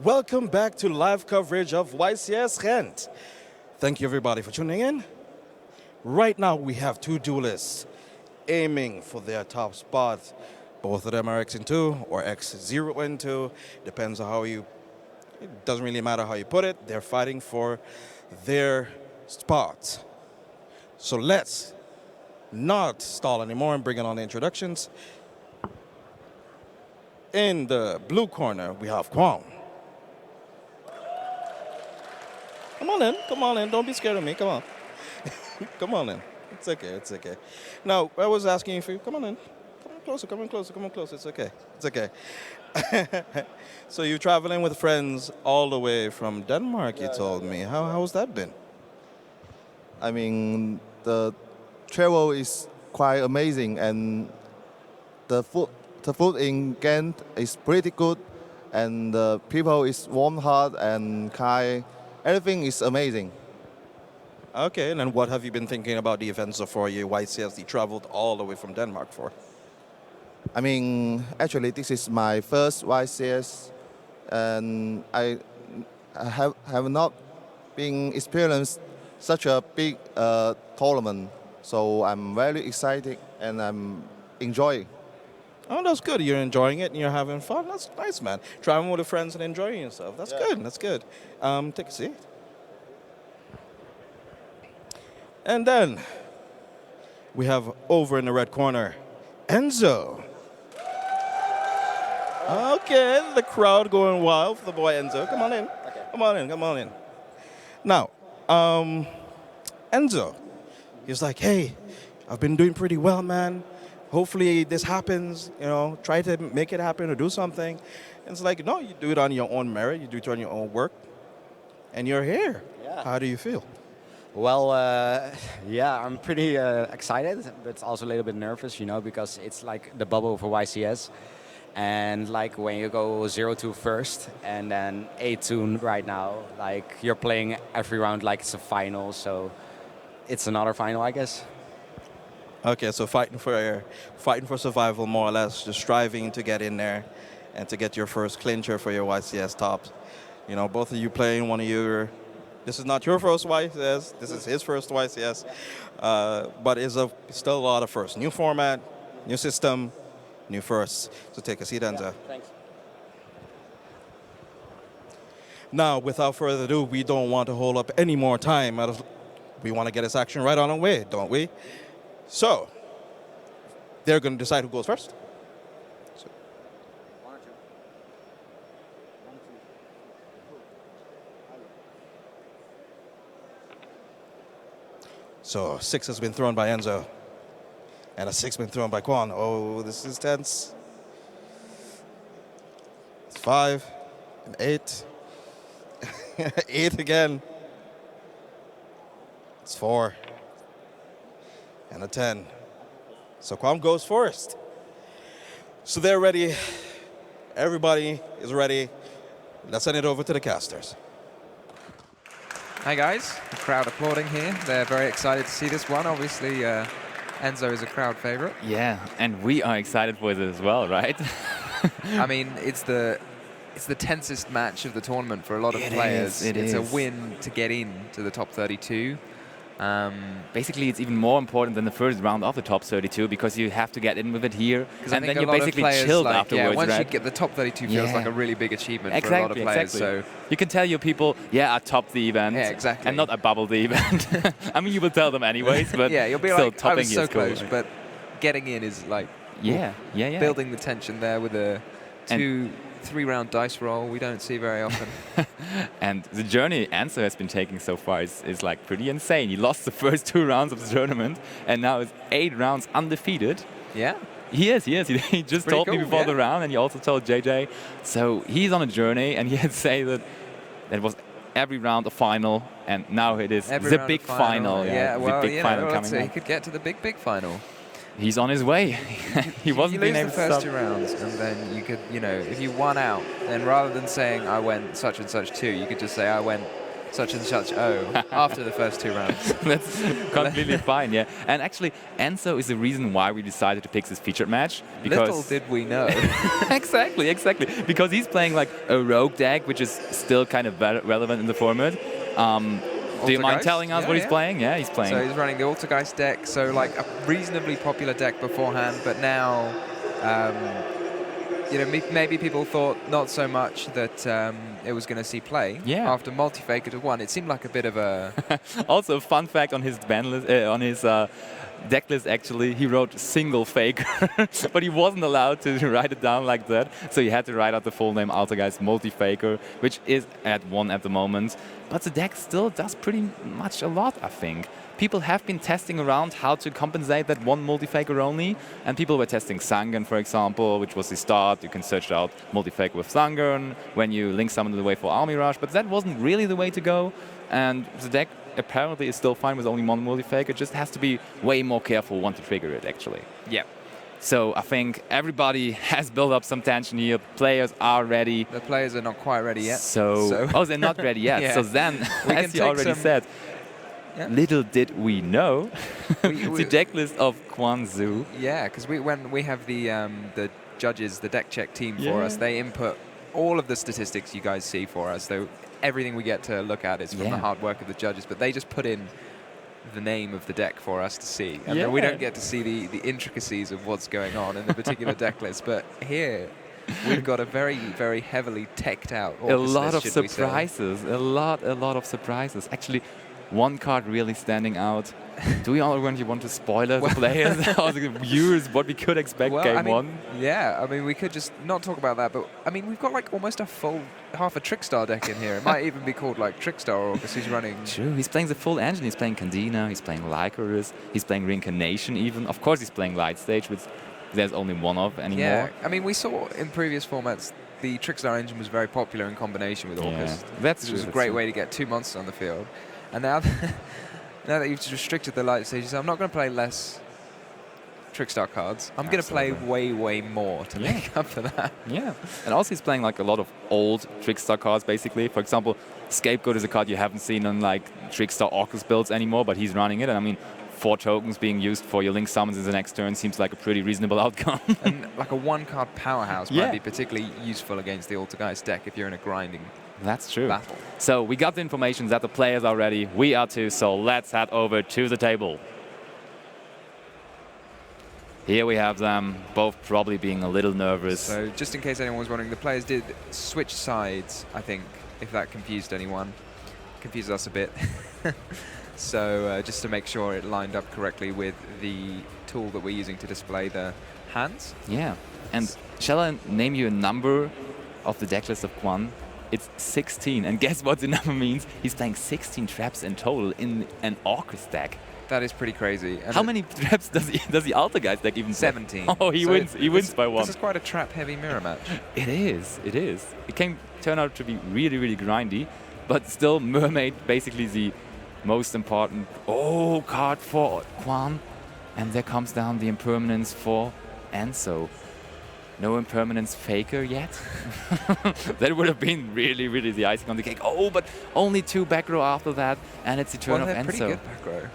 Welcome back to live coverage of YCS Ghent. Thank you everybody for tuning in. Right now we have two duelists aiming for their top spot. Both of them are X2 or X0 depends on how you, it doesn't really matter how you put it. They're fighting for their spot. So let's not stall anymore and bring on the introductions. In the blue corner, we have Quan. Come on in, don't be scared of me, come on. Come on in, it's okay. Now, I was asking you for you, come on in closer, it's okay. So you're traveling with friends all the way from Denmark, you told me. How's that been? I mean, the travel is quite amazing, and the food in Ghent is pretty good, and the people is warm heart and kind. Everything is amazing. Okay, and then what have you been thinking about the events so far? You YCS, you traveled all the way from Denmark for? I mean, actually, this is my first YCS, and I have not been experienced such a big tournament. So I'm very excited and I'm enjoying. Oh, that's good. You're enjoying it and you're having fun. That's nice, man. Traveling with the friends and enjoying yourself. That's good. That's good. Take a seat. And then we have over in the red corner, Enzo. Okay, the crowd going wild for the boy Enzo. Come on in. Okay. Come on in. Now, Enzo, he's like, hey, I've been doing pretty well, man. Hopefully this happens, try to make it happen or do something. And it's like, no, you do it on your own merit, you do it on your own work, and you're here. Yeah. How do you feel? Well, yeah, I'm pretty excited, but also a little bit nervous, because it's like the bubble for YCS. And like when you go 0-2 first and then 8-2 right now, like you're playing every round like it's a final, so it's another final, I guess. Okay, so fighting for survival, more or less, just striving to get in there and to get your first clincher for your YCS tops. Both of you playing one of your. This is not your first YCS. This is his first YCS, but it's still a lot of firsts. New format, new system, new firsts. So take a seat, Enzo. Yeah, thanks. Now, without further ado, we don't want to hold up any more time. We want to get this action right on the way, don't we? So, they're going to decide who goes first. So. 1 or 2. 1, 2. So 6 has been thrown by Enzo. And a 6 been thrown by Quan. Oh, this is tense. It's 5 and 8. 8 again. It's 4. And a 10. So Quan goes first. So they're ready. Everybody is ready. Let's send it over to the casters. Hi guys, the crowd applauding here. They're very excited to see this one. Obviously, Enzo is a crowd favorite. Yeah, and we are excited for it as well, right? I mean, it's the tensest match of the tournament for a lot of players. It's a win to get in to the top 32. Basically, it's even more important than the first round of the top 32 because you have to get in with it here, and then you're basically chilled afterwards. Once right? you get the top 32, feels like a really big achievement for a lot of players. Exactly. So you can tell your people, I topped the event, and not I bubbled the event. I mean, you will tell them anyways, but you'll be still like, topping I was so close, cool. but getting in is like building the tension there with a 2-3 round dice roll we don't see very often. And the journey Enzo has been taking so far is like pretty insane. He lost the first 2 rounds of the tournament and now is 8 rounds undefeated. Yeah. He is. He just told me before the round, and he also told JJ. So he's on a journey, and he had to say that it was every round a final, and now it is the big final. The big final coming so he up. could get to the big final. He's on his way. He wasn't being able to You lose the first stop. 2 rounds, and then you could, if you won out, then rather than saying I went such and such 2, you could just say I went such and such after the first 2 rounds. That's completely fine, yeah. And actually, Enzo is the reason why we decided to pick this featured match. Because Little did we know. exactly. Because he's playing like a rogue deck, which is still kind of relevant in the format. Do you mind telling us what he's playing? Yeah, he's playing. So he's running the Altergeist deck, so like a reasonably popular deck beforehand, but now, you know, maybe people thought not so much that it was going to see play. Yeah. After multi-faker to 1, it seemed like a bit of a... Also, a fun fact on his ban list, on his deck list, actually, he wrote single faker, but he wasn't allowed to write it down like that, so he had to write out the full name Altergeist multi-faker, which is at 1 at the moment. But the deck still does pretty much a lot, I think. People have been testing around how to compensate that 1 multi-faker only, and people were testing Sangan, for example, which was the start. You can search out multi-faker with Sangan when you link summon the way for Army Rush, but that wasn't really the way to go, and the deck apparently is still fine with only 1 multi-faker, just has to be way more careful when to trigger it, actually. Yeah. So I think everybody has built up some tension here. Players are ready. The players are not quite ready yet. Oh, they're not ready yet. Yeah. So then, as you already said, little did we know the deck list of Quan Zhou. Yeah, because when we have the judges, the deck check team for us, they input all of the statistics you guys see for us. So everything we get to look at is from the hard work of the judges, but they just put in the name of the deck for us to see. And then we don't get to see the intricacies of what's going on in the particular deck list. But here, we've got a very, very heavily teched out A lot of surprises. A lot of surprises. Actually, one card really standing out. Do we already want to spoiler the players or the viewers what we could expect game 1? Yeah, I mean, we could just not talk about that, but I mean, we've got like almost half a Trickstar deck in here. It might even be called like Trickstar Orcust. He's running. True, he's playing the full engine. He's playing Candina, he's playing Lycoris, he's playing Reincarnation even. Of course, he's playing Light Stage, which there's only one of anymore. Yeah, I mean, we saw in previous formats the Trickstar engine was very popular in combination with Orcust. Yeah, that's true. It was a great way to get 2 monsters on the field. And now, now that you've restricted the light stages, I'm not going to play less Trickstar cards. I'm going to play way more to make up for that. Yeah, and also he's playing like a lot of old Trickstar cards, basically. For example, Scapegoat is a card you haven't seen on like Trickstar Orcust builds anymore, but he's running it. And I mean, 4 tokens being used for your link summons in the next turn seems like a pretty reasonable outcome. And like a 1-card powerhouse might be particularly useful against the Altergeist deck if you're in a grinding That's true. battle. So we got the information that the players are ready. We are too, so let's head over to the table. Here we have them, both probably being a little nervous. So just in case anyone was wondering, the players did switch sides, I think, if that confused anyone. Confused us a bit. So just to make sure it lined up correctly with the tool that we're using to display the hands. Yeah, and shall I name you a number of the deck list of Quan? It's 16, and guess what the number means? He's playing 16 traps in total in an Orcust deck. That is pretty crazy. And how many traps does the Altergeist deck even 17. Oh, he wins. He wins by 1. This is quite a trap-heavy mirror match. It is. It is. It can turn out to be really grindy, but still Mermaid basically the most important card for Quan. And there comes down the impermanence for Enzo. No impermanence faker yet. That would have been really the icing on the cake. Oh, but only 2 back row after that, and it's the turn of Enzo. Pretty good back row.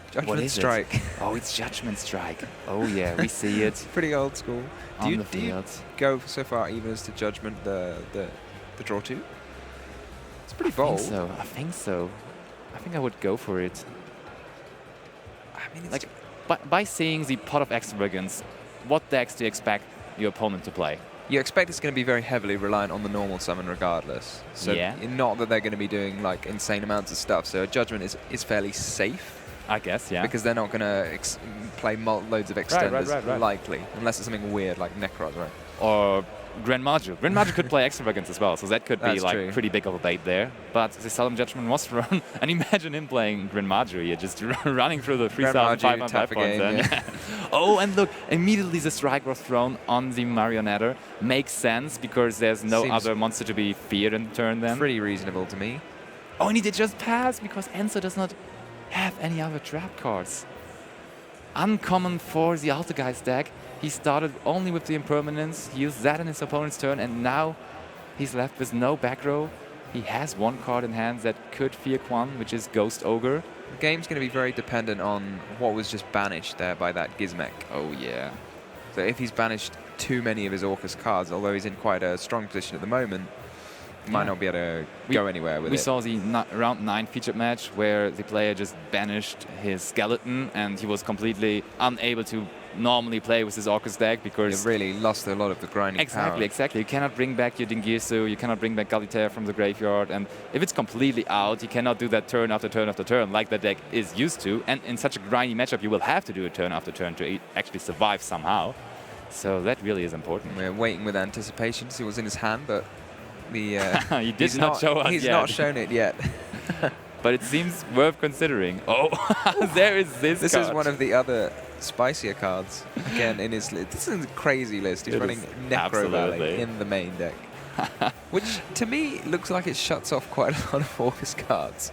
Judgment Strike. Strike. Oh, it's Judgment Strike. Oh yeah, we see it. Pretty old school. Do you go so far even as to Judgment the draw 2? It's pretty bold. I think so. I think I would go for it. I mean, it's like by seeing the pot of extravagance, what decks do you expect your opponent to play? You expect it's going to be very heavily reliant on the normal summon regardless. So not that they're going to be doing like insane amounts of stuff. So a Judgment is fairly safe. I guess, yeah. Because they're not going to play loads of extenders, likely. Unless it's something weird like Necros, right? Or Grand Maju. Grand Maju could play extravagance as well, so that could be like pretty big of a bait there. But the Solemn Judgment was run, and imagine him playing Grand Maju here, just running through the 3,500 points. Oh, and look, immediately the strike was thrown on the Marionetter. Makes sense, because there's no other monster to be feared in the turn then. Pretty reasonable to me. Oh, and he did just pass, because Enzo does not have any other trap cards. Uncommon for the Altergeist deck. He started only with the impermanence, he used that in his opponent's turn, and now he's left with no back row. He has one card in hand that could fear Quan, which is Ghost Ogre. The game's going to be very dependent on what was just banished there by that Gizmek. Oh, yeah. So if he's banished too many of his Orcust cards, although he's in quite a strong position at the moment, he might not be able to go anywhere with it. We saw the round 9 featured match where the player just banished his skeleton and he was completely unable to normally play with his Orcust deck because... It really lost a lot of the grinding power. Exactly. You cannot bring back your Dingirsu, you cannot bring back Galitaire from the graveyard, and if it's completely out, you cannot do that turn after turn after turn like the deck is used to, and in such a grindy matchup you will have to do it turn after turn to actually survive somehow. So that really is important. We're waiting with anticipation to see what's in his hand, but the he did not show us He's yet. not shown it yet. But it seems worth considering. Oh, there is this This card. is one of the other spicier cards. Again, in his list. This is a crazy list. He's running Necro Valley in the main deck. Which, to me, looks like it shuts off quite a lot of Orcust cards.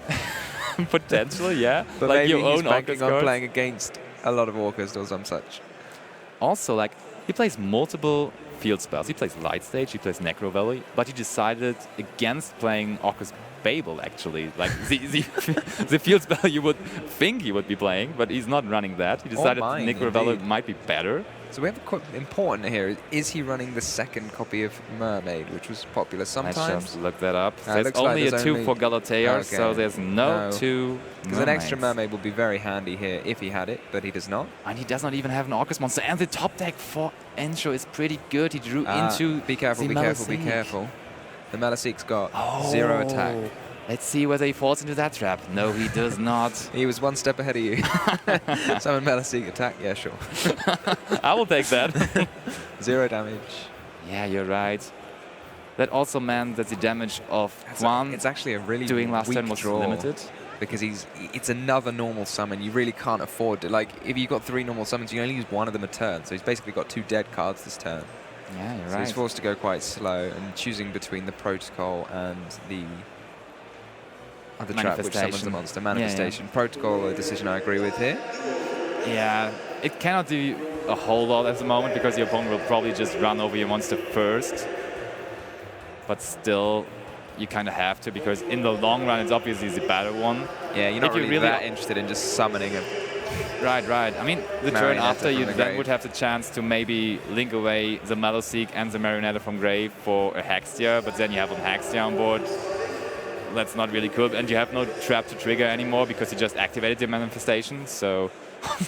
Potentially, yeah. But like maybe your he's own banking Orcust on cards. playing against a lot of Orcust or some such. Also, like, he plays multiple field spells. He plays Light Stage, he plays Necro Valley, but he decided against playing Orcust Babel, actually. Like, the field spell you would think he would be playing, but he's not running that. He decided Necro Valley might be better. So we have a quite important here. Is he running the second copy of Mermaid, which was popular sometimes? Let's just look that up. It There's looks only like a there's 2 only- for Galatea, Okay. so there's no 2 Because an extra mermaids. Mermaid would be very handy here if he had it, but he does not. And he does not even have an Orcust monster. And the top deck for Enzo is pretty good. He drew into Be careful, the be careful, be Malasique. careful. The Malaseek's got 0 attack. Let's see whether he falls into that trap. No, he does not. He was one step ahead of you. Summon Malaseek attack, yeah, sure. I will take that. 0 damage. Yeah, you're right. That also meant that the damage of Quan It's actually a really doing last weak turn was draw. limited. Because it's another normal summon. You really can't afford to. Like, if you've got 3 normal summons, you only use 1 of them a turn. So he's basically got 2 dead cards this turn. Yeah, you're So right. he's forced to go quite slow and choosing between the protocol and the other trap, which summons the monster. Manifestation. Protocol, a decision I agree with here. Yeah, it cannot do a whole lot at the moment because your opponent will probably just run over your monster first. But still, you kind of have to because in the long run, it's obviously the better one. Yeah, you're not If you really that interested in just summoning a... Right. I mean, the turn Marionetta after, you from the then grave. would have the chance to maybe link away the Malasique and the Marionetta from grave for a Hextia, but then you have an Hextia on board. That's not really cool. And you have no trap to trigger anymore because you just activated your manifestation. So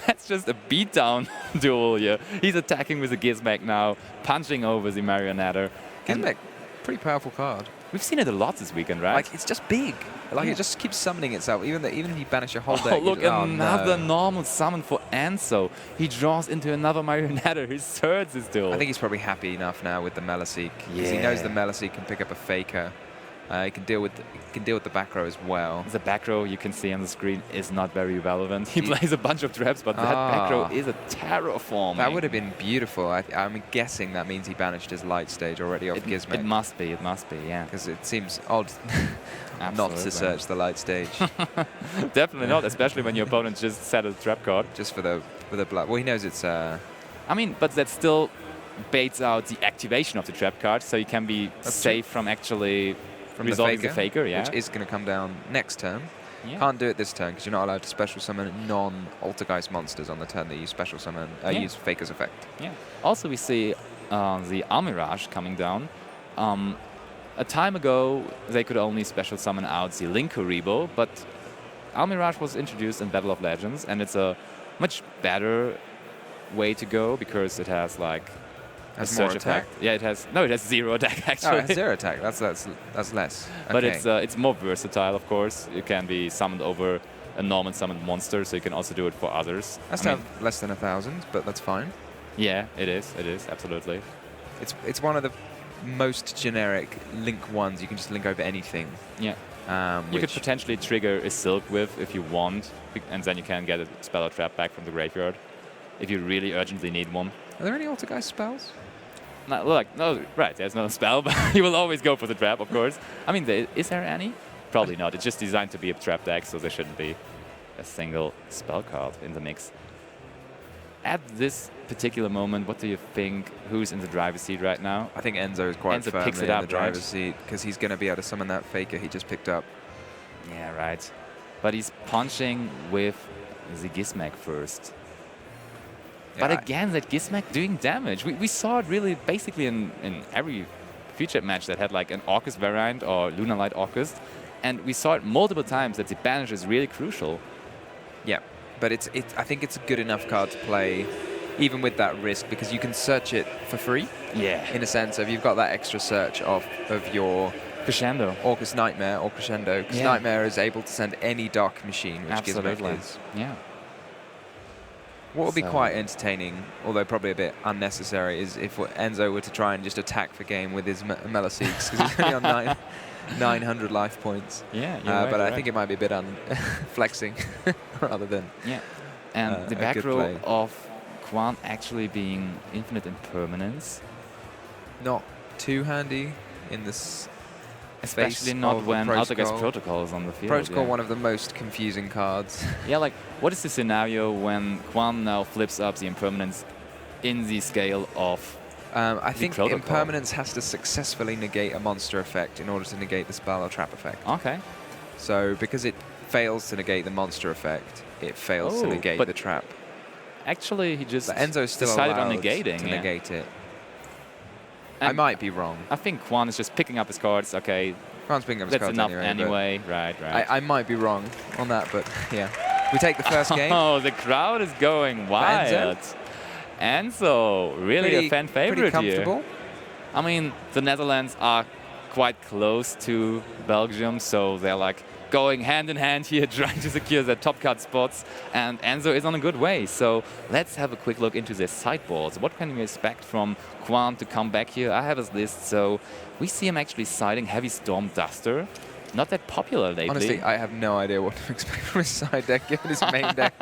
that's just a beatdown duel here. He's attacking with a Gizmek now, punching over the Marionetta. Gizmek, pretty powerful card. We've seen it a lot this weekend, right? Like, it's just big. Like, it just keeps summoning itself. Even if you banish your whole deck. Oh, look, you- another no. normal summon for Enzo. He draws into another Marionetta. His third is still. I think he's probably happy enough now with the Malaseek. Because he knows the Malaseek can pick up a Faker. He can deal with the back row as well. The back row you can see on the screen is not very relevant. He plays a bunch of traps, but that back row is a terraform. That would have been beautiful. I'm guessing that means he banished his light stage already off Gizmek. It must be, yeah. Because it seems odd not to search the light stage. Definitely not, especially when your opponent just set a trap card. Just for the blood. Well, he knows it's... I mean, but that still baits out the activation of the trap card, so you can be safe from actually... From resolving the Faker, yeah. Which is going to come down next turn. Yeah. Can't do it this turn because you're not allowed to special summon non-Altergeist monsters on the turn that you special summon, use Faker's effect. Yeah. Also, we see the Almirage coming down. A time ago, they could only special summon out the Linkuribo, but Almirage was introduced in Battle of Legends, and it's a much better way to go because it has like Has a more search attack? effect. Yeah, it has 0 attack actually. Oh, it has 0 attack. That's less. But Okay. it's more versatile, of course. You can be summoned over a normal summoned monster, so you can also do it for others. Has to have less than 1,000, but that's fine. Yeah, it is, absolutely. It's one of the most generic link ones. You can just link over anything. Yeah. You could potentially trigger a Silk with if you want, and then you can get a spell or trap back from the graveyard if you really urgently need one. Are there any Altergeist spells? No, right, there's no spell, but you will always go for the trap, of course. I mean, is there any? Probably not. It's just designed to be a trap deck, so there shouldn't be a single spell card in the mix. at this particular moment, what do you think? Who's in the driver's seat right now? I think Enzo is quite Enzo firmly picks it in up, the driver's right? seat because he's going to be able to summon that faker he just picked up. Yeah, right. But he's punching with the Gizmek first. But Yeah, again, that Gizmek doing damage. We saw it really basically in every featured match that had like an Orcust variant or Lunar Light Orcust. And we saw it multiple times that the banish is really crucial. Yeah, but I think it's a good enough card to play, even with that risk, because you can search it for free. Yeah. In a sense of you've got that extra search of your Crescendo. Orcust Nightmare or Crescendo, because Nightmare is able to send any dark machine, which Absolutely. Gizmek is. Yeah. What would be quite entertaining, although probably a bit unnecessary, is if Enzo were to try and just attack for game with his Meliseeks, because he's only on 900 life points. Yeah, but I think it might be a bit flexing rather than and the a back good row play. of Quan actually being infinite impermanence. Not too handy in this. Especially face not of when Protocol. Altergeist Protocol is on the field. Protocol, yeah. one of the most confusing cards. Yeah, like, what is the scenario when Quan now flips up the impermanence in the scale of I the think Protocol? impermanence has to successfully negate a monster effect in order to negate the spell or trap effect. Okay. So because it fails to negate the monster effect, it fails to Oh, negate but the trap. Actually, he just But Enzo's still decided on allowed negating. to yeah. negate it. I And might be wrong. I think Quan is just picking up his cards. Okay, Can't speak of his that's cards enough anyway. anyway. Right. I might be wrong on that, but yeah. We take the first game. Oh, the crowd is going wild. Enzo, really a fan favorite pretty here. comfortable. I mean, the Netherlands are quite close to Belgium, so they're like going hand in hand here, trying to secure their top card spots, and Enzo is on a good way. So let's have a quick look into their sideboards. What can we expect from Quan to come back here? I have his list, so we see him actually siding Heavy Storm Duster. Not that popular lately. Honestly, I have no idea what to expect from his side deck given his main deck.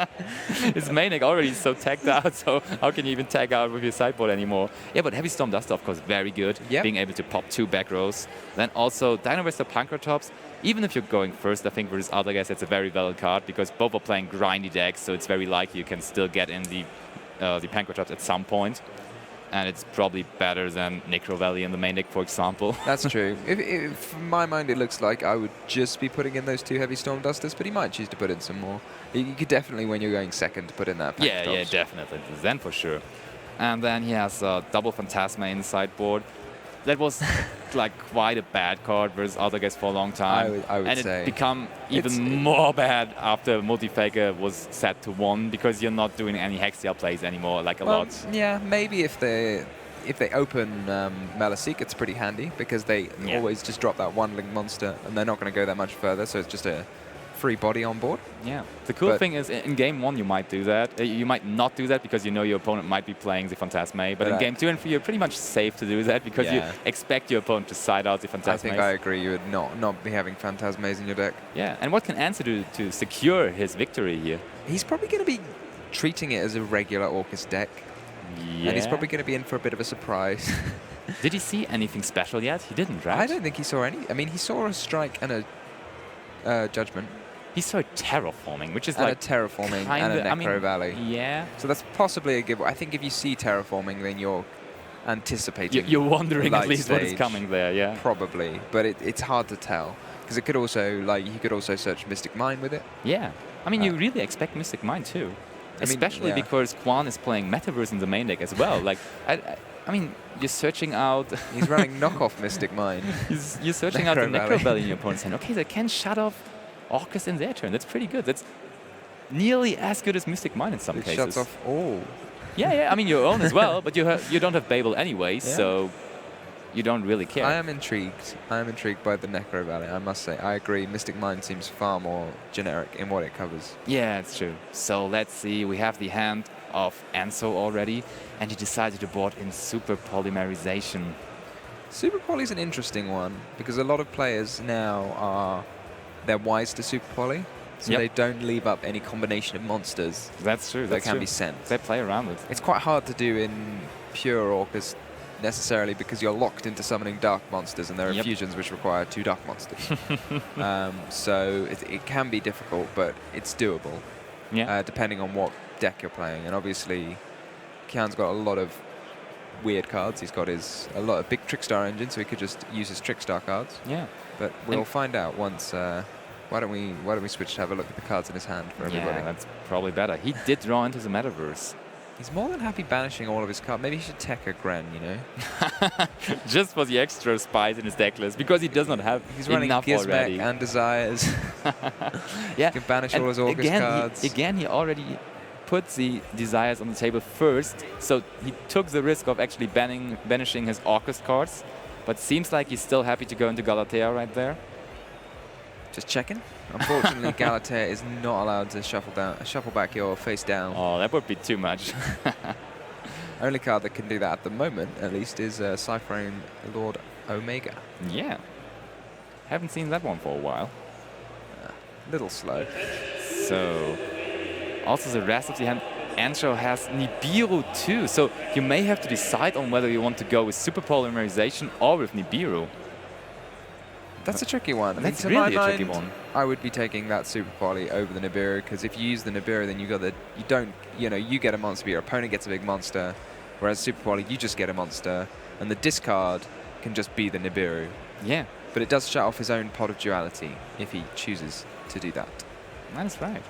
His main deck already is so tagged out, so how can you even tag out with your sideboard anymore? Yeah, but Heavy Storm Duster, of course, very good. Yep. Being able to pop 2 back rows. Then also Dino Wester Pancratops. Even if you're going first, I think versus Altergeist, that's a very valid card because both are playing grindy decks, so it's very likely you can still get in the Pancratops at some point. And it's probably better than Necro Valley in the main deck, for example. That's true. If in my mind, it looks like I would just be putting in those 2 Heavy Storm Dusters, but he might choose to put in some more. You could definitely, when you're going second, put in that. Yeah, definitely. Then for sure. And then he has double Phantasma in the sideboard. That was like quite a bad card versus Altergeist for a long time. I would and say. it become even more bad after Multi-Faker was set to 1 because you're not doing any Hexia plays anymore, like a lot. Yeah, maybe if they open Meliseek, it's pretty handy because they always just drop that 1-link monster and they're not going to go that much further, so it's just a free body on board. Yeah. The cool thing is in game 1 you might do that. You might not do that because you know your opponent might be playing the Phantasme. But in game 2 and 3 you're pretty much safe to do that because you expect your opponent to side out the Phantasme. I think I agree. You would not be having Phantasmes in your deck. Yeah. And what can Enzo do to secure his victory here? He's probably going to be treating it as a regular Orcust deck. Yeah. And he's probably going to be in for a bit of a surprise. Did he see anything special yet? He didn't, right? I don't think he saw any. I mean, he saw a strike and a judgment. He saw terraforming, which is and like a terraforming and a Necro Valley. Yeah. So that's possibly a giveaway. I think if you see terraforming, then you're anticipating. You're wondering at least what is stage. coming there, yeah. Probably, but it's hard to tell because it could also he could also search Mystic Mine with it. Yeah. I mean, you really expect Mystic Mine too, especially because Quan is playing Metaverse in the main deck as well. Like, I mean, you're searching out. He's running knockoff Mystic Mine. You're searching out the Necro Valley in your opponent's hand. Okay, they can shut off Orcust in their turn. That's pretty good. That's nearly as good as Mystic Mine in some cases. Shuts off all. Yeah. I mean, your own as well, but you don't have Babel anyway, so you don't really care. I am intrigued. I am intrigued by the Necro Valley, I must say. I agree. Mystic Mine seems far more generic in what it covers. Yeah, it's true. So let's see. We have the hand of Enzo already, and he decided to board in Super Polymerization. Super Poly is an interesting one because a lot of players now they're wise to Super Poly, so they don't leave up any combination of monsters. That's true. That can be sent. They play around with. It's quite hard to do in pure Orcust necessarily because you're locked into summoning dark monsters, and there are fusions which require 2 dark monsters. So it can be difficult, but it's doable. Yeah. Depending on what deck you're playing, and obviously Kian's got a lot of weird cards. He's got a lot of big Trickstar engine, so he could just use his Trickstar cards. Yeah. But we'll find out once. Why don't we switch to have a look at the cards in his hand for everybody? Yeah, that's probably better. He did draw into the metaverse. He's more than happy banishing all of his cards. Maybe he should tech a Gren, you know? Just for the extra spice in his deck list, because he does not have He's running enough Gizmek already. and Desires. Yeah, he can banish and all his Orcust cards. Again, he already put the Desires on the table first, so he took the risk of actually banishing his Orcust cards, but seems like he's still happy to go into Galatea right there. Just checking. Unfortunately, Galatea is not allowed to shuffle back your face down. Oh, that would be too much. Only card that can do that at the moment, at least, is Cypherane Lord Omega. Yeah. Haven't seen that one for a while. Little slow. So, also the rest of the hand, Enzo has Nibiru too. So you may have to decide on whether you want to go with Super Polymerization or with Nibiru. That's a tricky one. That's to really my a tricky mind, one. I would be taking that Super Poly over the Nibiru, because if you use the Nibiru, then you get a monster, but your opponent gets a big monster. Whereas Super Poly, you just get a monster, and the discard can just be the Nibiru. Yeah. But it does shut off his own Pot of Duality if he chooses to do that. That's right.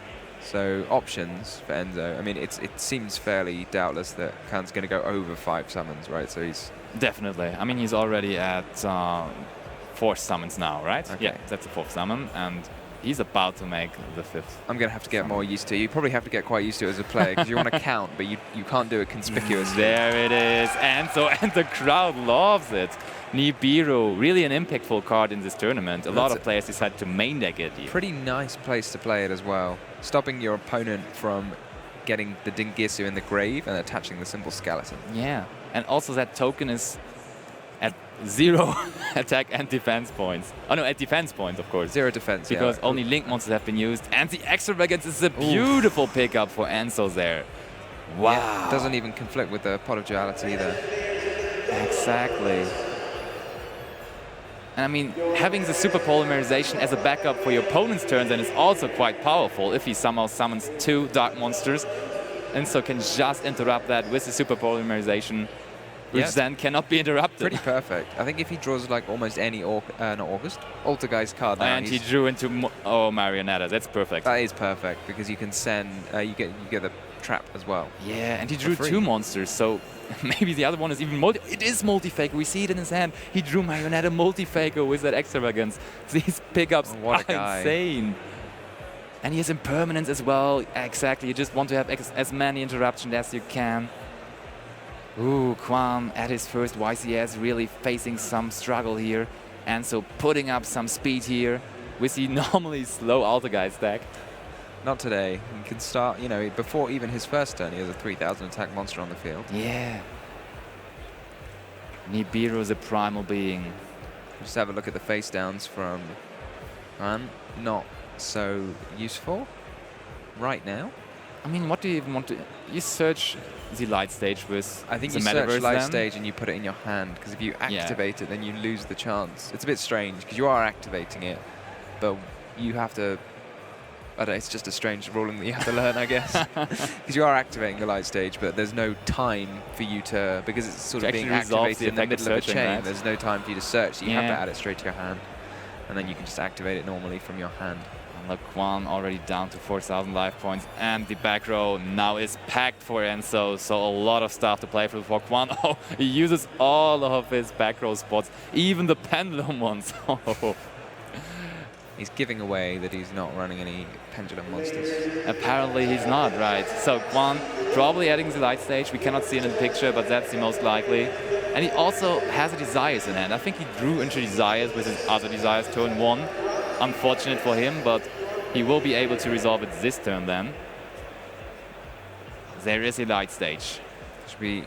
So options for Enzo. I mean, it seems fairly doubtless that Khan's going to go over 5 summons, right? So he's definitely. I mean, he's already at 4 summons now, right? Okay. Yeah, that's the 4th summon, and he's about to make the 5th. I'm going to have to get more used to it. You probably have to get quite used to it as a player, because you want to count, but you can't do it conspicuously. There it is. And the crowd loves it. Nibiru, really an impactful card in this tournament. A lot of players decide to main deck it here. Pretty nice place to play it as well. Stopping your opponent from getting the Dingisu in the grave and attaching the simple skeleton. Yeah, and also that token is at 0 attack and defense points. Oh no, at defense points, of course. 0 defense, because only Link monsters have been used. And the Extravagance is a beautiful pickup for Enzo there. Wow. Yeah, doesn't even conflict with the Pot of Duality either. Exactly. And I mean, having the Super Polymerization as a backup for your opponent's turn then is also quite powerful if he somehow summons 2 Dark Monsters. Enzo can just interrupt that with the Super Polymerization, which then cannot be interrupted. Pretty perfect. I think if he draws like almost any Altergeist card now, and he drew into Marionetta. That's perfect. That is perfect, because you can send you get the trap as well. Yeah, and he drew 2 monsters, so maybe the other one is even it is multi-faker. We see it in his hand. He drew Marionetta multi-faker with that Extravagance. These pickups are insane. And he has impermanence as well. Exactly. You just want to have as many interruptions as you can. Ooh, Quan at his first YCS really facing some struggle here. And so putting up some speed here with the normally slow Altergeist deck. Not today. He can start, before even his first turn, he has a 3,000 attack monster on the field. Yeah. Nibiru is a primal being. Just have a look at the face downs from Quan. Not so useful right now. I mean, what do you even want to... You search the light stage with I think the you metaverse search light then? stage and you put it in your hand, because if you activate it, then you lose the chance. It's a bit strange, because you are activating it, but you have to... I don't know, it's just a strange ruling that you have to learn, I guess. Because you are activating the light stage, but there's no time for you to... Because it's sort of being activated in the middle of a chain, right? There's no time for you to search, so you have to add it straight to your hand. And then you can just activate it normally from your hand. Look, Quan already down to 4,000 life points, and the back row now is packed for Enzo, so a lot of stuff to play for Quan. Oh, he uses all of his back row spots, even the pendulum ones. He's giving away that he's not running any pendulum monsters. Apparently he's not, right. So Quan probably adding the light stage. We cannot see it in the picture, but that's the most likely. And he also has a Desires in hand. I think he drew into Desires with his other Desires turn 1. Unfortunate for him, but he will be able to resolve it this turn then. There is a light stage. Should we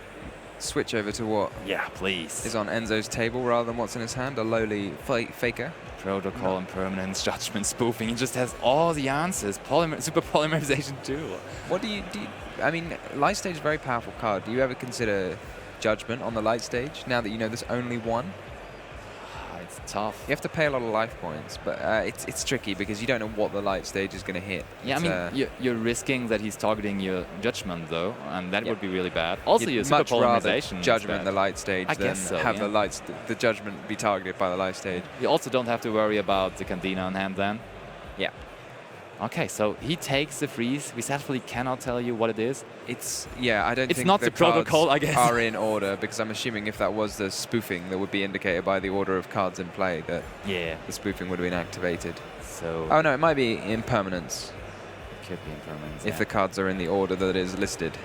switch over to what please. is on Enzo's table rather than what's in his hand? A lowly faker? Protocol, Impermanence, Judgment, Spoofing. He just has all the answers. Super Polymerization too. What do you... I mean, light stage is a very powerful card. Do you ever consider Judgment on the light stage, now that you know there's only one? it's tough. You have to pay a lot of life points, but it's tricky because you don't know what the light stage is going to hit. Yeah, I mean, you're risking that he's targeting your judgment, though, and that would be really bad. Also, your super much rather polarization judgment the light stage than have the judgment be targeted by the light stage. You also don't have to worry about the Candina on hand then. Yeah. Okay, so he takes the freeze. We sadly cannot tell you what it is. I don't think not the the protocol, I guess. are in order, because I'm assuming if that was the spoofing, that would be indicated by the order of cards in play that the spoofing would have been activated. So oh no, it might be impermanence. It could be impermanence. If the cards are in the order that is listed.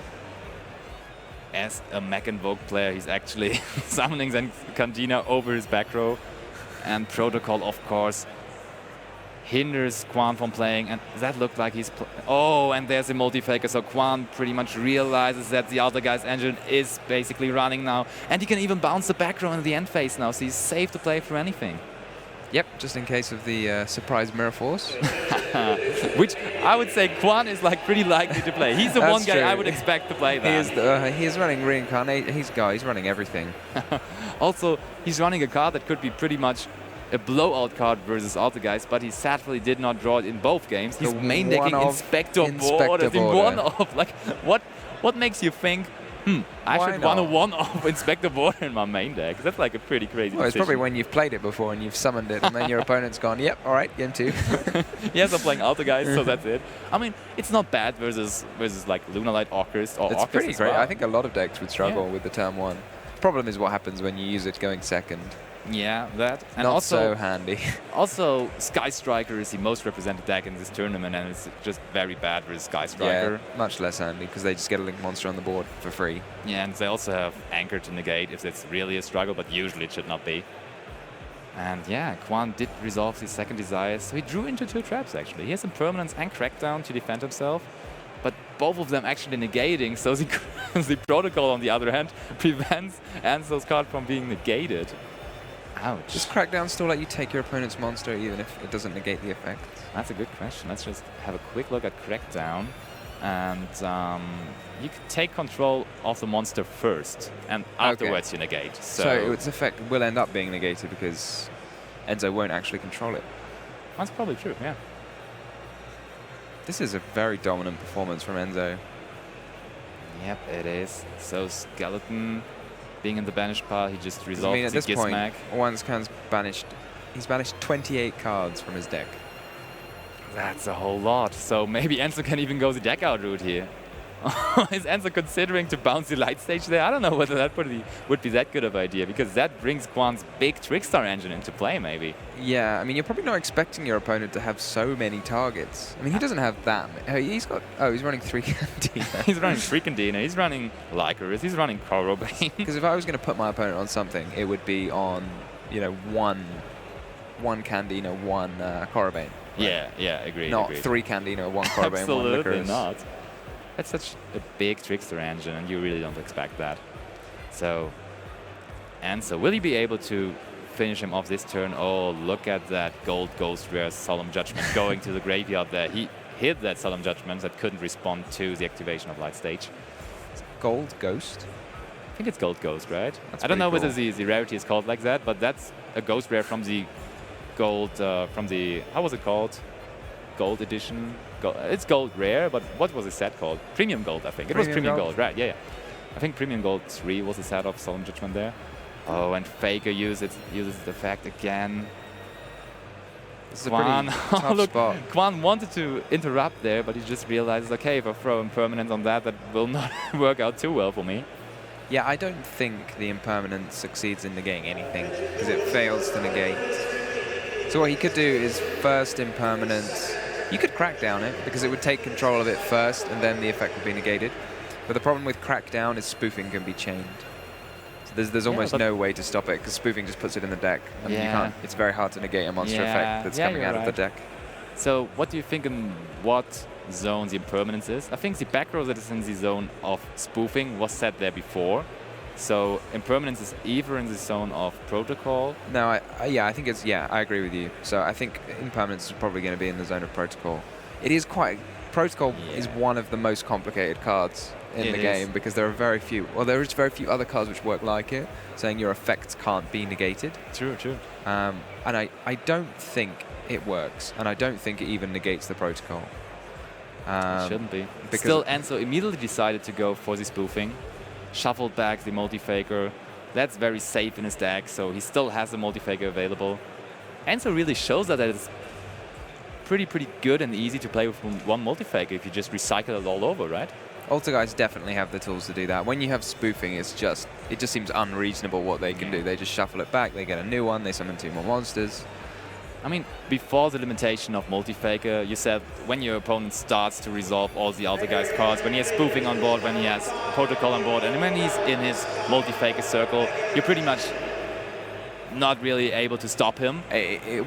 As a Mech Invoke player, he's actually summoning Candina over his back row, and protocol, of course, hinders Quan from playing, and that looked like he's... and there's a multi-faker, so Quan pretty much realizes that the Altergeist engine is basically running now, and he can even bounce the back row in the end phase now, so he's safe to play for anything. Yep, just in case of the surprise Mirror Force. Which I would say Quan is like pretty likely to play. He's the one guy I would expect to play that. He is running Reincarnate, he's running everything. Also, he's running a card that could be pretty much a blowout card versus Altergeist, but he sadly did not draw it in both games. He's main decking Inspector Borders in one-off. Like, what makes you think, I should want a one-off Inspector Border in my main deck? That's like a pretty crazy Well, it's decision. probably when you've played it before and you've summoned it, and then your opponent's gone, yep, all right, game 2. Yes, I'm playing Altergeist, so that's it. I mean, it's not bad versus like Lunalight, Orcust, or It's Orcust pretty as great. well. I think a lot of decks would struggle with the turn 1. Problem is what happens when you use it going second. Yeah, that. And Not also, so handy. Also, Sky Striker is the most represented deck in this tournament, and it's just very bad versus Sky Striker. Yeah, much less handy, because they just get a link monster on the board for free. Yeah, and they also have Anchor to negate if it's really a struggle, but usually it should not be. And yeah, Quan did resolve his second desire, so he drew into 2 traps, actually. He has Impermanence and Crackdown to defend himself, but both of them actually negating, so the Protocol, on the other hand, prevents Enzo's card from being negated. Ouch. Does Crackdown still let you take your opponent's monster even if it doesn't negate the effect? That's a good question. Let's just have a quick look at Crackdown. And you can take control of the monster first, and afterwards you negate. So its effect will end up being negated because Enzo won't actually control it. That's probably true, yeah. This is a very dominant performance from Enzo. Yep, it is. So Skeleton being in the banished pile, he just resolved at this point, Gizmac. Wanzkan's banished. He's banished 28 cards from his deck. That's a whole lot. So maybe Enzo can even go the deck out route here. Is Enzo considering to bounce the light stage there? I don't know whether that would be that good of an idea, because that brings Quan's big Trickstar engine into play, maybe. Yeah, I mean, you're probably not expecting your opponent to have so many targets. I mean, he doesn't have that many. He's got... Oh, he's running 3 Candina. He's running 3 Candina. He's running Lycoris. He's running Corobane. Because if I was going to put my opponent on something, it would be on, one Candina, 1 Corobane. Right? Yeah, agreed. Not agreed. 3 Candina, 1 Corobane, 1 Absolutely Lycoris. not. That's such a big Trickster engine, and you really don't expect that. So will he be able to finish him off this turn? Oh, look at that gold Ghost Rare Solemn Judgment going to the graveyard there. He hit that Solemn Judgment that couldn't respond to the activation of Light Stage. Gold Ghost? I think it's Gold Ghost, right? That's I don't know pretty whether the rarity is called like that, but that's a Ghost Rare from the gold, how was it called? Gold edition. It's gold rare, but what was the set called? Premium gold, I think. It was premium gold, right? Yeah. I think premium gold 3 was the set of Solemn Judgment there. Oh, and Faker uses the effect again. This is Quan, a pretty tough spot. Quan wanted to interrupt there, but he just realizes, okay, if I throw Impermanence on that will not work out too well for me. Yeah, I don't think the Impermanence succeeds in negating anything, because it fails to negate. So what he could do is first Impermanence. You could Crackdown it, because it would take control of it first, and then the effect would be negated. But the problem with Crackdown is spoofing can be chained. So there's almost no way to stop it, because spoofing just puts it in the deck. And you can't, it's very hard to negate a monster effect that's coming out of the deck. So what do you think in what zone the Impermanence is? I think the back row that is in the zone of spoofing was set there before. So Impermanence is either in the zone of Protocol. No, I think it's, I agree with you. So I think Impermanence is probably going to be in the zone of Protocol. It is quite, Protocol is one of the most complicated cards in the game because there are very few. Well, there is very few other cards which work like it, saying your effects can't be negated. True. And I don't think it works, and I don't think it even negates the protocol. It shouldn't be. Still, Enzo immediately decided to go for the spoofing, shuffled back the multi-faker. That's very safe in his deck, so he still has the multi-faker available. Enzo really shows that it's pretty good and easy to play with one multi-faker if you just recycle it all over, right? Altergeist definitely have the tools to do that. When you have spoofing, it just seems unreasonable what they can do. They just shuffle it back, they get a new one, they summon 2 more monsters. I mean, before the limitation of multi-faker, you said when your opponent starts to resolve all the Altergeist cards, when he has spoofing on board, when he has protocol on board, and when he's in his multi-faker circle, you're pretty much not really able to stop him.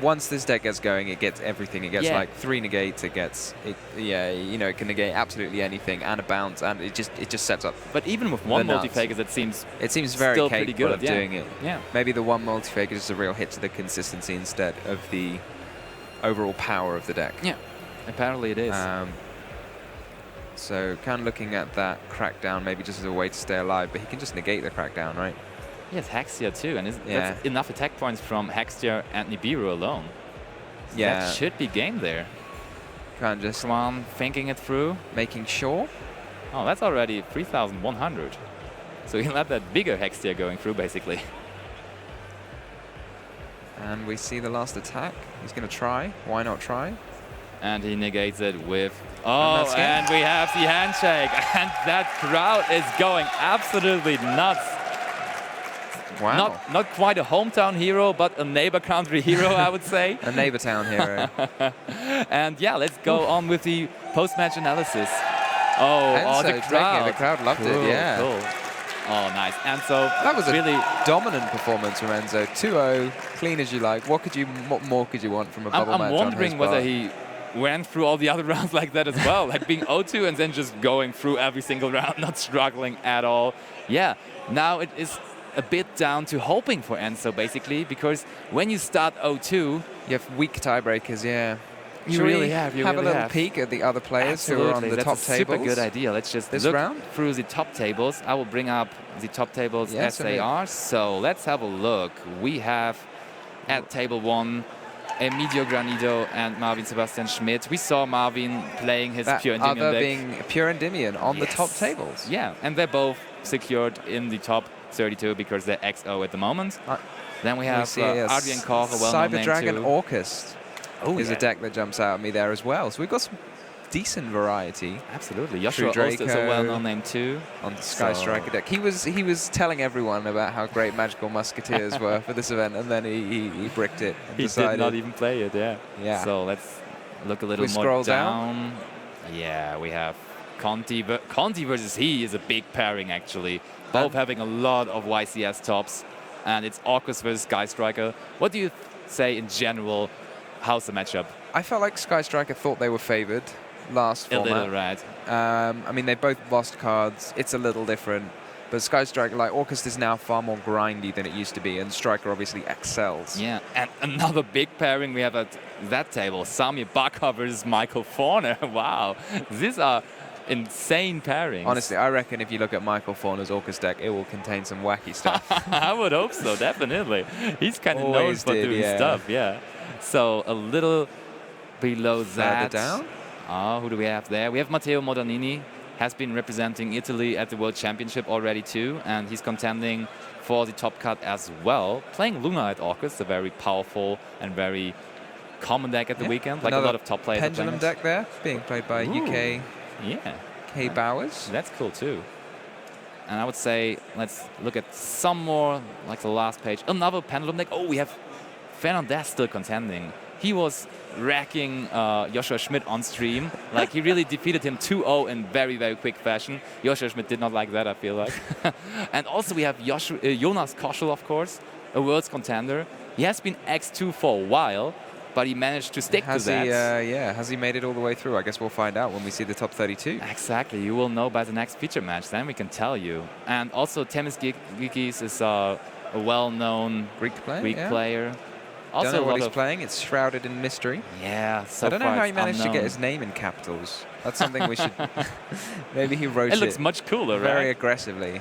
Once this deck gets going, it gets everything. It gets like 3 negates. It can negate absolutely anything and a bounce, and it just sets up. But even with one multi-faker, it seems very still capable pretty good of doing it. Yeah. Maybe the one multi-faker is just a real hit to the consistency instead of the overall power of the deck. Yeah, apparently it is. So kind of looking at that crackdown maybe just as a way to stay alive, but he can just negate the crackdown, right? He has Hexia too, and that's enough attack points from Hexia and Nibiru alone. So that should be game there. Can't just... Quan thinking it through. Making sure. Oh, that's already 3,100. So he'll have that bigger Hexia going through, basically. And we see the last attack. He's going to try. Why not try? And he negates it with... Oh, and we have the handshake. And that crowd is going absolutely nuts. Wow. Not quite a hometown hero, but a neighbor country hero, I would say. A neighbor town hero. And yeah, let's go on with the post-match analysis. Oh, the crowd. The crowd loved it, yeah. Cool. Oh, nice. And so that was really a dominant performance from Enzo. 2-0, clean as you like. What more could you want from a bubble match? I'm wondering whether he went through all the other rounds like that as well, like being 0-2 and then just going through every single round, not struggling at all. Yeah, now it is a bit down to hoping for Enzo, basically, because when you start 0-2... You have weak tiebreakers, yeah. You really have. You have really a little peek at the other players who are on the top tables? That's a super good idea. Let's just look through the top tables. I will bring up the top tables as they are. So let's have a look. We have at table 1 Emilio Granido and Marvin Sebastian Schmidt. We saw Marvin playing his Pure Endymion deck. Being Pure Endymion on the top tables. Yeah, and they're both secured in the top 32 because they're XO at the moment. Then we have Adrian Koch, a well-known name Cyber Dragon too. Orcust is a deck that jumps out at me there as well. So we've got some decent variety. Absolutely. Joshua Ost is a well-known name too. On the Sky Striker deck. He was telling everyone about how great Magical Musketeers were for this event, and then he bricked it and decided. Did not even play it, yeah. So let's look a little more scroll down. Yeah, we have Conti versus he is a big pairing, actually. Both having a lot of YCS tops, and it's Orcust versus Sky Striker. What do you say in general? How's the matchup? I felt like Sky Striker thought they were favored last format. A little, right. I mean, they both lost cards. It's a little different. But Sky Striker, like Orcust, is now far more grindy than it used to be, and Striker obviously excels. Yeah, and another big pairing we have at that table, Samir Bakar versus Michael Forner. Wow, these are insane pairings. Honestly, I reckon if you look at Michael Forner's Orcust deck, it will contain some wacky stuff. I would hope so, definitely. He's kind of known for doing stuff, yeah. So a little below that. Further down? Who do we have there? We have Matteo Modernini, has been representing Italy at the World Championship already too, and he's contending for the top cut as well. Playing Luna at Orcust, a very powerful and very common deck at the weekend, like a lot of top players. Pendulum deck there, being played by UK. Yeah. K Bowers. That's cool too. And I would say, let's look at some more, like the last page. Another Pendulum deck. Oh, we have Fernandez still contending. He was racking Joshua Schmidt on stream. Like, he really defeated him 2-0 in very, very quick fashion. Joshua Schmidt did not like that, I feel like. And also we have Jonas Koschel, of course, a world's contender. He has been X2 for a while, but he managed to stick to that. Has he made it all the way through? I guess we'll find out when we see the top 32. Exactly. You will know by the next feature match. Then we can tell you. And also, Temis Gigis is a well-known Greek player. Also Don't know a what lot he's of- playing. It's shrouded in mystery. Yeah, so I don't know far how he it's managed to get unknown. his name in capitals. That's something we should... Maybe he wrote It looks much cooler, very right? aggressively.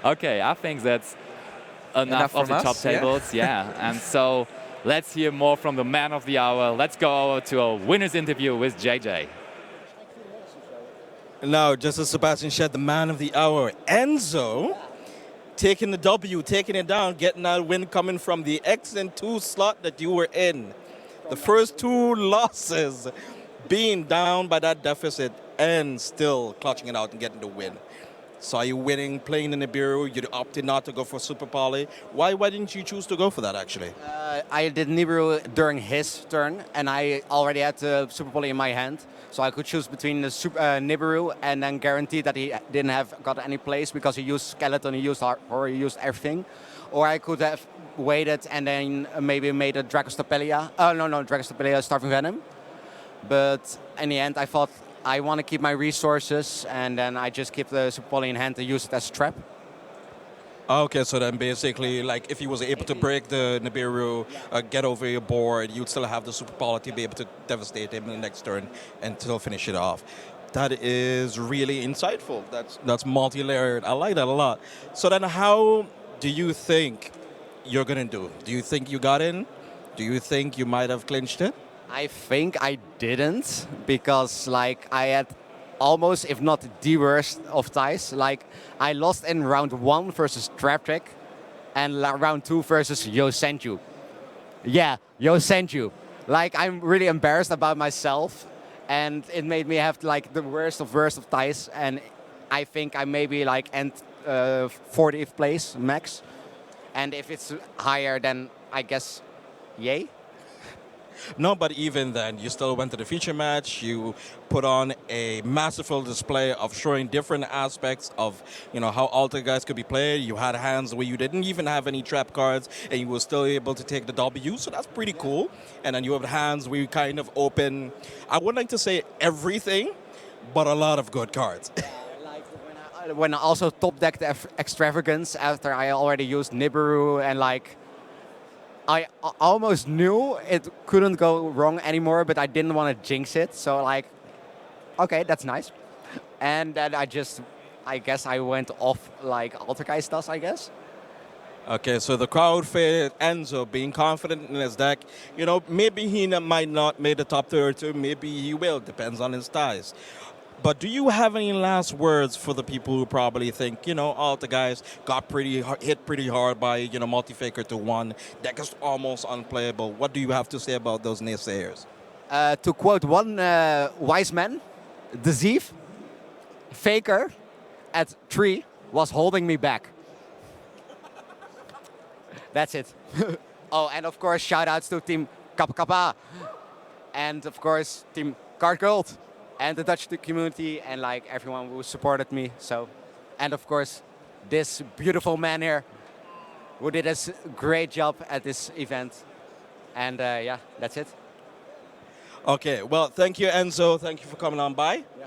Okay, I think that's enough of from the top us, yeah? tables. Yeah, and so let's hear more from the man of the hour. Let's go over to a winner's interview with JJ. Now, just as Sebastian said, the man of the hour, Enzo, taking the W, taking it down, getting that win coming from the X and 2 slot that you were in. The first 2 losses, being down by that deficit and still clutching it out and getting the win. Saw you winning, playing in the Nibiru. You opted not to go for Super Poly. Why didn't you choose to go for that, actually? I did Nibiru during his turn, and I already had the Super Poly in my hand. So I could choose between the Nibiru and then guarantee that he didn't have got any place because he used Skeleton, he used Horror, he used everything. Or I could have waited and then maybe made a Dragostapelia. No, Dragostapelia Starving Venom. But in the end, I thought I want to keep my resources, and then I just keep the Super Poly in hand to use it as a trap. Okay, so then basically, like, if he was able to break the Nibiru, get over your board, you'd still have the Super Poly to be able to devastate him in the next turn and still finish it off. That is really insightful. That's multi-layered. I like that a lot. So then how do you think you're going to do? Do you think you got in? Do you think you might have clinched it? I think I didn't, because like I had almost, if not the worst of ties. Like I lost in round 1 versus Traptrick, and round 2 versus Yosenju. Yeah, Yosenju. Like I'm really embarrassed about myself, and it made me have like the worst of ties. And I think I maybe like end 40th place max, and if it's higher, then I guess yay. No, but even then, you still went to the feature match. You put on a masterful display of showing different aspects of, how Altergeist could be played. You had hands where you didn't even have any trap cards, and you were still able to take the W, so that's pretty cool. And then you have hands where you kind of open, I wouldn't like to say everything, but a lot of good cards. When I also top decked Extravagance after I already used Nibiru, and like I almost knew it couldn't go wrong anymore, but I didn't want to jinx it. So like, okay, that's nice. And then I guess I went off like Altergeist does, I guess. Okay, so the crowd faded Enzo being confident in his deck. Maybe he might not make the top 32, maybe he will, depends on his ties. But do you have any last words for the people who probably think, Altergeist got hit pretty hard by, multi-faker to 1, deck is almost unplayable. What do you have to say about those naysayers? To quote one wise man, Deceive, Faker at 3 was holding me back. That's it. Oh, and of course, shout outs to Team Kappa Kappa. And of course, Team Card Gold. And the Dutch community, and like everyone who supported me. So, and of course, this beautiful man here, who did a great job at this event. And yeah, that's it. Okay, well, thank you, Enzo. Thank you for coming on by. Yeah.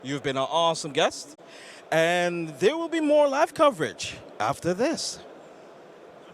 You've been an awesome guest. And there will be more live coverage after this.